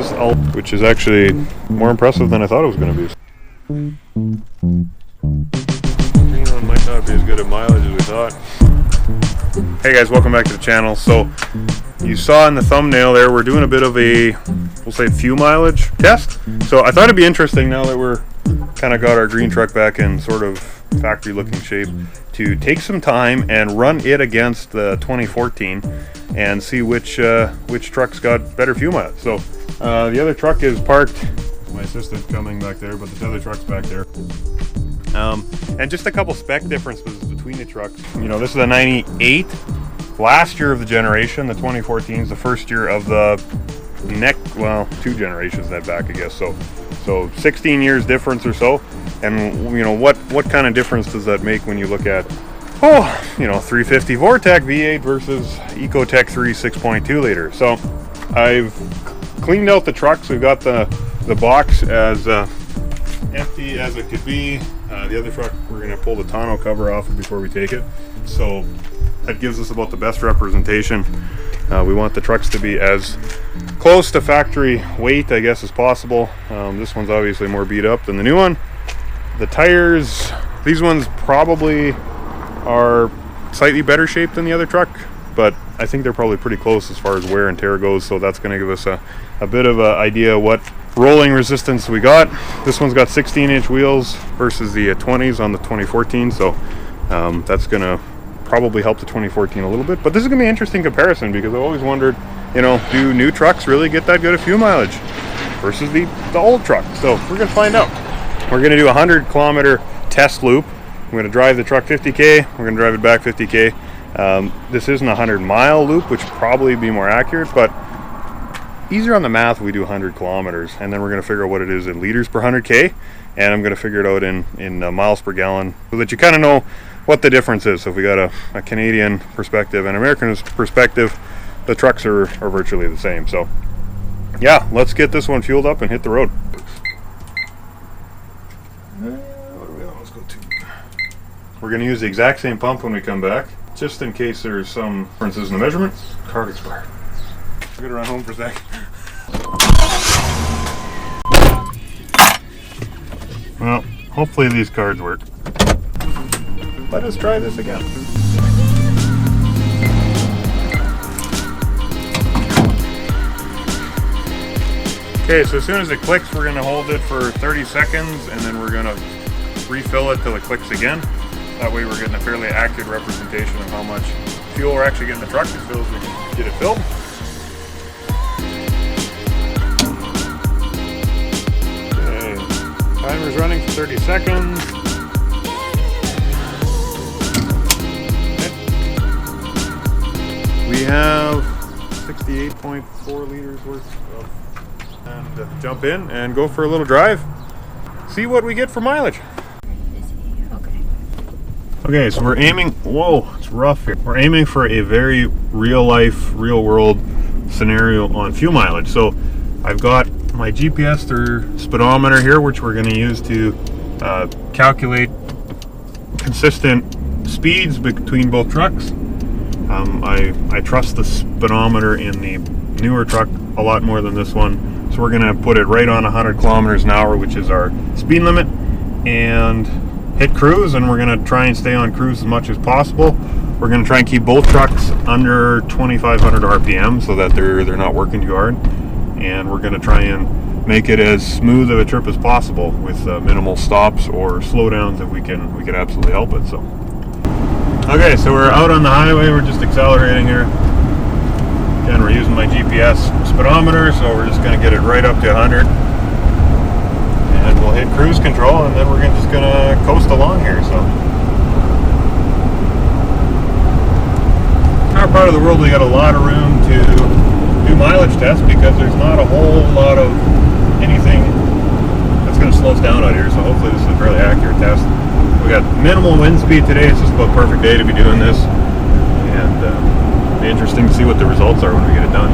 is, which is actually more impressive than I thought it was going to be. Green one might not be as good at mileage as we thought. Hey guys, welcome back to the channel. So you saw in the thumbnail there, we're doing a bit of a, we'll say, fuel mileage test. So I thought it'd be interesting, now that we're kind of got our green truck back in sort of factory looking shape, to take some time and run it against the 2014 and see which truck's got better fuel mileage. So the other truck is parked, my assistant coming back there, but the other truck's back there. And just a couple spec differences between the trucks. You know, this is a 98, last year of the generation. The 2014 is the first year of the well, 2 generations that back, I guess. So 16 years difference or so. And you know, what kind of difference does that make when you look at, you know, 350 Vortec V8 versus Ecotec 3 6.2 liter. So I've cleaned out the trucks. We've got the box as empty as it could be. The other truck, we're going to pull the tonneau cover off before we take it. So that gives us about the best representation. We want the trucks to be as close to factory weight, I guess, as possible. This one's obviously more beat up than the new one. The tires, these ones probably are slightly better shape than the other truck, but I think they're probably pretty close as far as wear and tear goes. So that's going to give us a bit of an idea what rolling resistance we got. This one's got 16-inch wheels versus the 20s on the 2014, so that's going to probably help the 2014 a little bit. But this is going to be an interesting comparison, because I've always wondered, you know, do new trucks really get that good of fuel mileage versus the old truck? So we're going to find out. We're going to do a 100-kilometer test loop. I'm going to drive the truck 50K. We're going to drive it back 50K. This isn't a 100-mile loop, which probably be more accurate, but easier on the math, we do 100 kilometers, and then we're going to figure out what it is in liters per 100K, and I'm going to figure it out in miles per gallon, so that you kind of know what the difference is. So if we got a Canadian perspective and American perspective, the trucks are virtually the same. So yeah, let's get this one fueled up and hit the road. What do we almost go to? We're going to use the exact same pump when we come back, just in case there's some differences in the measurements. Card expired. I'm gonna run home for a sec. Well, hopefully these cards work. Let us try this again. Okay, so as soon as it clicks, we're gonna hold it for 30 seconds, and then we're gonna refill it till it clicks again. That way we're getting a fairly accurate representation of how much fuel we're actually getting in the truck as we can get it filled. Timer's running for 30 seconds. Okay. We have 68.4 liters worth of, and jump in and go for a little drive. See what we get for mileage. Okay, so we're aiming, whoa, it's rough here. We're aiming for a very real life, real world scenario on fuel mileage. So I've got my GPS through speedometer here, which we're going to use to calculate consistent speeds between both trucks. I trust the speedometer in the newer truck a lot more than this one, so we're going to put it right on 100 kilometers an hour, which is our speed limit, and hit cruise, and we're going to try and stay on cruise as much as possible. We're going to try and keep both trucks under 2,500 RPM so that they're not working too hard. And we're going to try and make it as smooth of a trip as possible with minimal stops or slowdowns if we can absolutely help it. So okay, so we're out on the highway. We're just accelerating here. Again, we're using my GPS speedometer, so we're just going to get it right up to 100, and we'll hit cruise control, and then we're just going to coast along here. So in our part of the world, we got a lot of room to do mileage tests, because there's not a whole lot of anything that's going to slow us down out here. So hopefully this is a fairly accurate test. We got minimal wind speed today. It's just about perfect day to be doing this, and it'll be interesting to see what the results are when we get it done.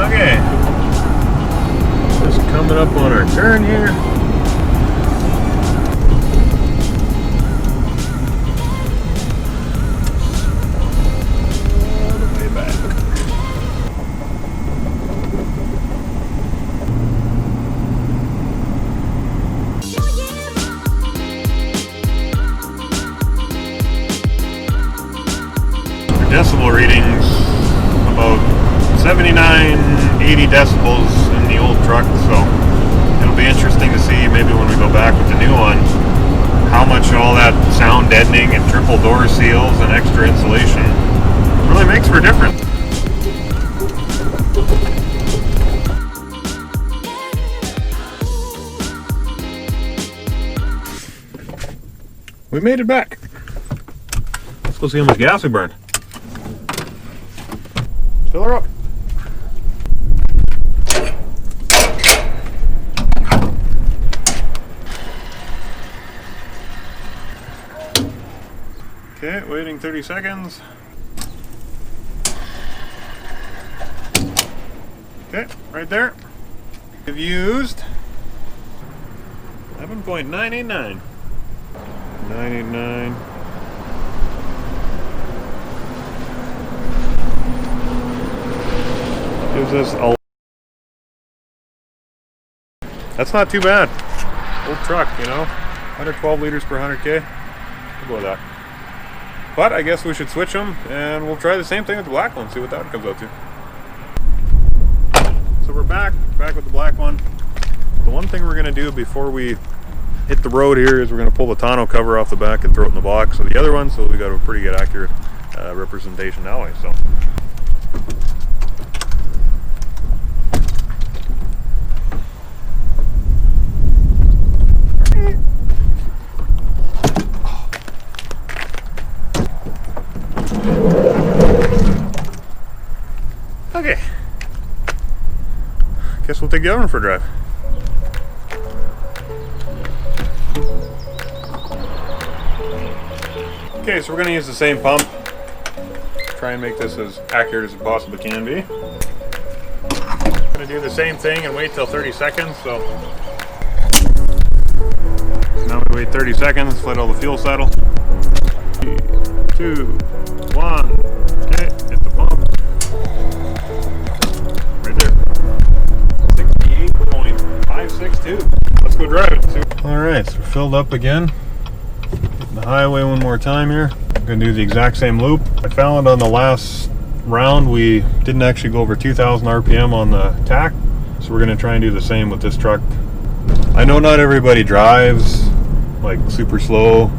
Okay, just coming up on our turn here. decibel readings about 79, 80 decibels in the old truck, so it'll be interesting to see maybe when we go back with the new one how much all that sound deadening and triple door seals and extra insulation really makes for a difference. We made it back. Let's go see how much gas we burned. Fill her up. Okay, waiting 30 seconds. Okay, right there. We've used 11.989. 989. Gives us a... That's not too bad. Old truck, you know. 112 liters per 100K. We'll go with that. But I guess we should switch them, and we'll try the same thing with the black one, see what that comes out to. So we're back with the black one. The one thing we're going to do before we hit the road here is we're going to pull the tonneau cover off the back and throw it in the box of the other one, so we got a pretty good accurate representation that way. So. Okay, guess we'll take the other one for a drive. Okay, so we're going to use the same pump. Try and make this as accurate as it possibly can be. I'm going to do the same thing and wait till 30 seconds. So now we wait 30 seconds, let all the fuel settle. 3, 2, 1. Okay, hit the pump. Right there. 68.562. Let's go drive it. Alright, so we're filled up again. The highway one more time here. I'm going to do the exact same loop. I found on the last round we didn't actually go over 2,000 RPM on the tack, so we're going to try and do the same with this truck. I know not everybody drives like super slow.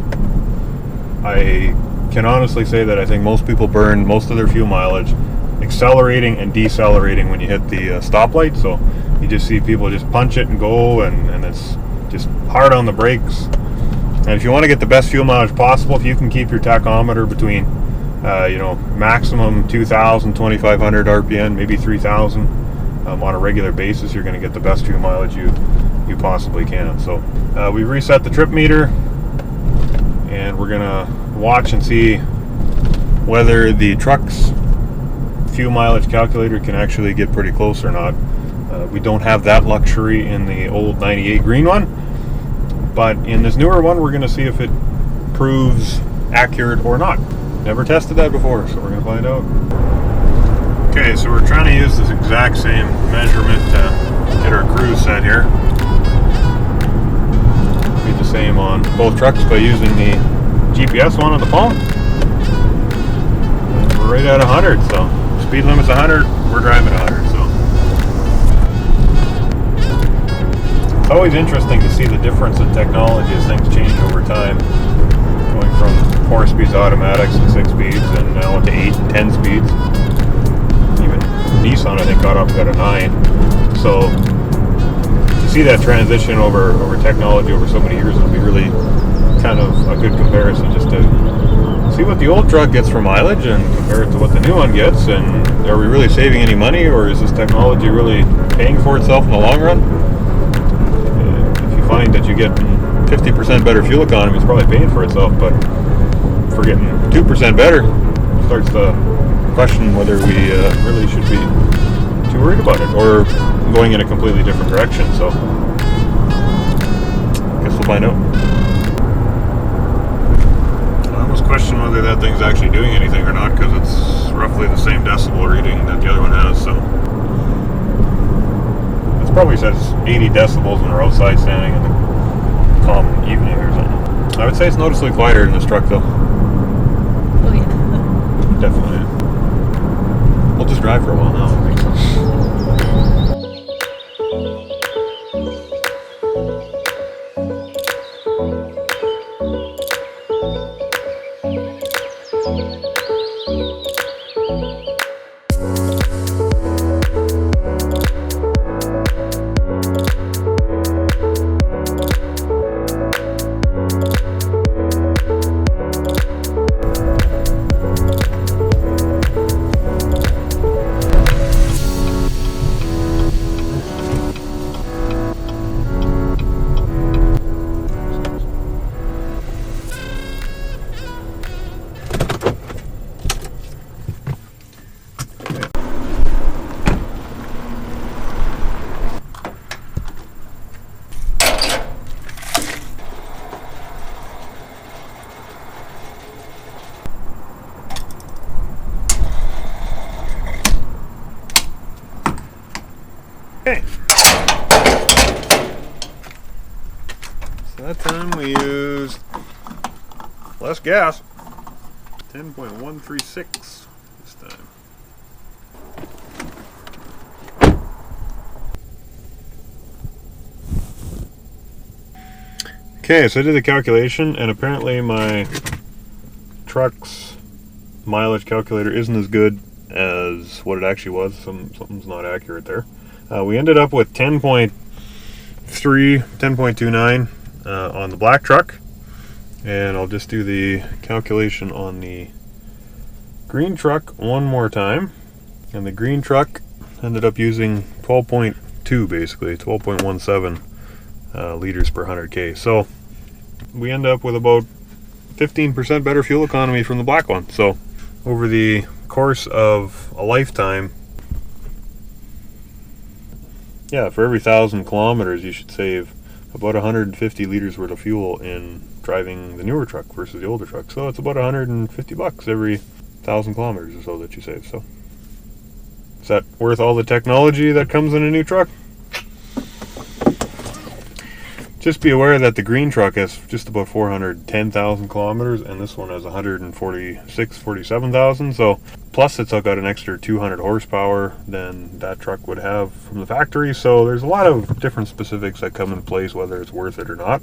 I can honestly say that I think most people burn most of their fuel mileage accelerating and decelerating when you hit the stoplight. So you just see people just punch it and go, and it's just hard on the brakes. And if you want to get the best fuel mileage possible, if you can keep your tachometer between, maximum 2,000, 2,500 RPM, maybe 3,000 on a regular basis, you're going to get the best fuel mileage you possibly can. So we reset the trip meter, and we're going to watch and see whether the truck's fuel mileage calculator can actually get pretty close or not. We don't have that luxury in the old 98 green one. But in this newer one, we're going to see if it proves accurate or not. Never tested that before, so we're going to find out. Okay, so we're trying to use this exact same measurement to get our cruise set here. Be the same on both trucks by using the GPS one on the phone. We're right at 100, so speed limit's 100, we're driving 100, so. It's always interesting to see the difference in technology as things change over time. Going from 4-speed automatics and 6 speeds, and now into 8 and 10 speeds. Even Nissan, I think, got a 9. So to see that transition over technology over so many years, it'll be really kind of a good comparison just to see what the old truck gets for mileage and compare it to what the new one gets. And are we really saving any money, or is this technology really paying for itself in the long run? Find that you get 50% better fuel economy, it's probably paying for itself, but if we're getting 2% better, it starts to question whether we really should be too worried about it, or going in a completely different direction. So I guess we'll find out. I almost question whether that thing's actually doing anything or not, because it's roughly the same decibel reading that the other one has. So probably says 80 decibels when we're outside standing in the calm evening or something. I would say it's noticeably quieter in this truck though. Oh yeah. Definitely. drive for a while now, I think. Okay. So that time we used less gas. 10.136 this time. Okay, so I did the calculation, and apparently my truck's mileage calculator isn't as good as what it actually was. Something's not accurate there. We ended up with 10.3, 10.29 on the black truck, and I'll just do the calculation on the green truck one more time. And the green truck ended up using 12.2, basically 12.17 liters per 100k. So we end up with about 15% better fuel economy from the black one. So over the course of a lifetime, yeah, for every 1,000 kilometers you should save about 150 liters worth of fuel in driving the newer truck versus the older truck. So it's about 150 bucks every 1,000 kilometers or so that you save. So is that worth all the technology that comes in a new truck? Just be aware that the green truck has just about 410,000 kilometers, and this one has 147,000. So plus it's got an extra 200 horsepower than that truck would have from the factory. So there's a lot of different specifics that come in place whether it's worth it or not.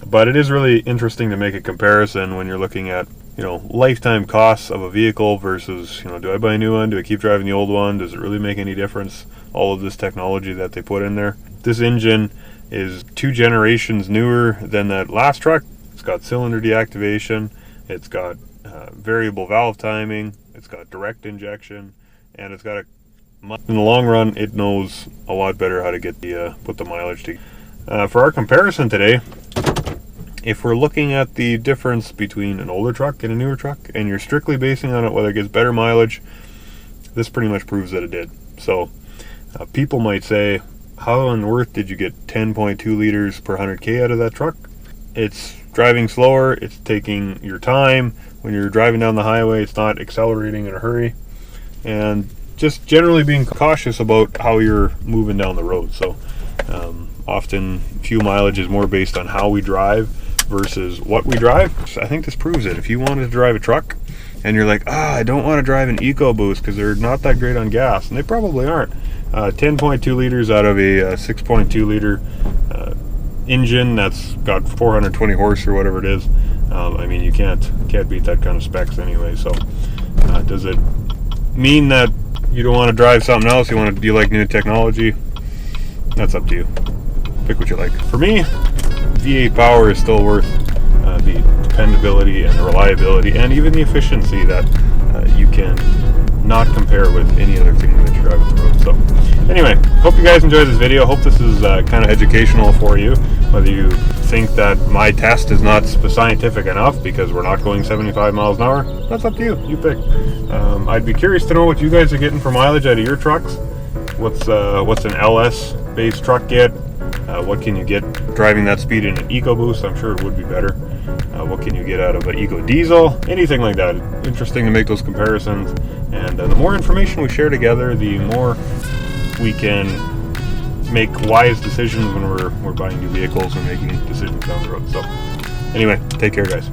But it is really interesting to make a comparison when you're looking at, you know, lifetime costs of a vehicle versus, you know, do I buy a new one? Do I keep driving the old one? Does it really make any difference? All of this technology that they put in there. This engine is 2 generations newer than that last truck. It's got cylinder deactivation, it's got variable valve timing, it's got direct injection, and it's got a, in the long run, it knows a lot better how to get the put the mileage to. For our comparison today, if we're looking at the difference between an older truck and a newer truck, and you're strictly basing on it whether it gets better mileage, this pretty much proves that it did. So people might say, how on earth did you get 10.2 liters per 100k out of that truck? It's driving slower, it's taking your time. When you're driving down the highway, it's not accelerating in a hurry. And just generally being cautious about how you're moving down the road. So often fuel mileage is more based on how we drive versus what we drive. So I think this proves it. If you wanted to drive a truck and you're like, I don't want to drive an EcoBoost because they're not that great on gas, and they probably aren't. 10.2 liters out of a 6.2 liter engine that's got 420 horse or whatever it is. I mean, you can't beat that kind of specs anyway. So does it mean that you don't want to drive something else? Do you like new technology? That's up to you. Pick what you like. For me, V8 power is still worth the dependability and the reliability and even the efficiency that you can not compare with any other thing that you drive on the road. So anyway, hope you guys enjoyed this video. Hope this is kind of educational for you. Whether you think that my test is not scientific enough because we're not going 75 miles an hour, that's up to you. You pick. I'd be curious to know what you guys are getting for mileage out of your trucks. What's an LS based truck get? What can you get driving that speed in an EcoBoost? I'm sure it would be better. What can you get out of an Eco Diesel? Anything like that. Interesting to make those comparisons. And the more information we share together, the more we can make wise decisions when we're buying new vehicles and making decisions down the road. So anyway, take care, guys.